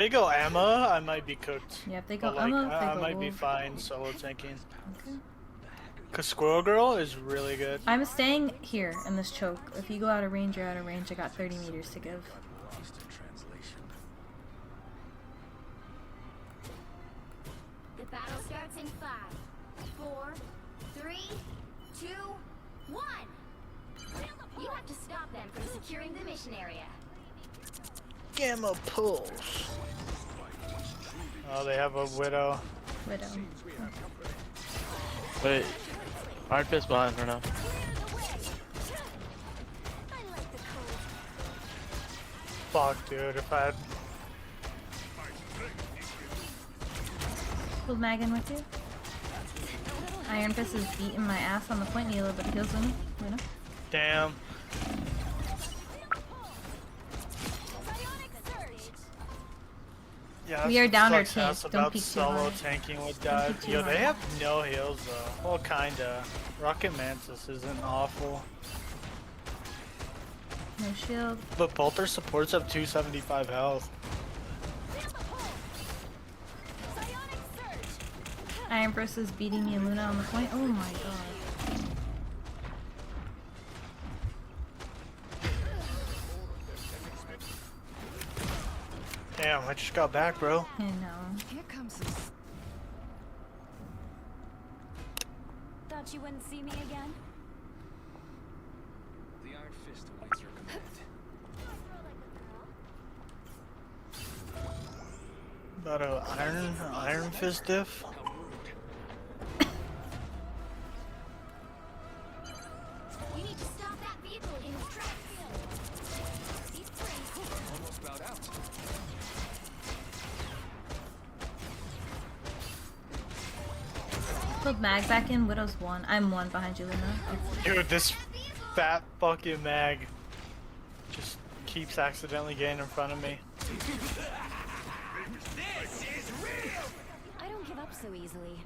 They go Emma, I might be cooked. Yeah, if they go But, like, Emma, if they I go might be Wolf. fine solo tanking. Okay. Cause Squirrel Girl is really good. I'm staying here in this choke. If you go out of range, you're out of range. I got 30 meters to give. The battle starts in 5, 4, 3, 2, 1. You have to stop them from securing the mission area. Gamma Pulse. Oh, they have a Widow. Widow. Wait, Iron Fist behind her now. Fuck, dude, if I had... Pulled Megan with you. Iron Fist is beating my ass on the point. Need a little bit of heals on me. You know? Damn. Yeah, We are down our sucks tank. ass Don't about peek too solo hard. tanking with Don't dive. peek too Yo, they hard. have no heals though. Well, kinda. Rocket Mantis isn't awful. No shield. But both their supports have 275 health. Iron Fist is beating me and Luna on the point. Oh my god. Damn, I just got back, bro. I know. Here comes some. Thought you wouldn't see me again? The Iron Fist awaits your command. About a Iron Fist diff. You need to stop that vehicle in its tracks. These frames. Almost bowed out. Pulled Mag back in. Widow's 1. I'm 1 behind you, Luna. Dude, this fat fucking mag just keeps accidentally getting in front of me. I don't give up so easily.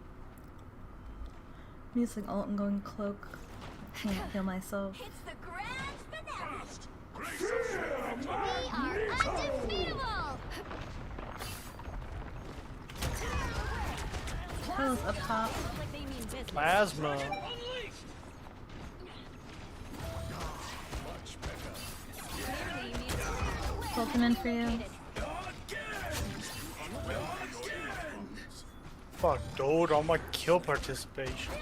I'm using ult and going cloak. Can't heal myself. It's the grand finale. We are undefeatable. Kills up top. Like they mean business. Plasma. Pulled him in for you. Fuck, dude, all my kill participation.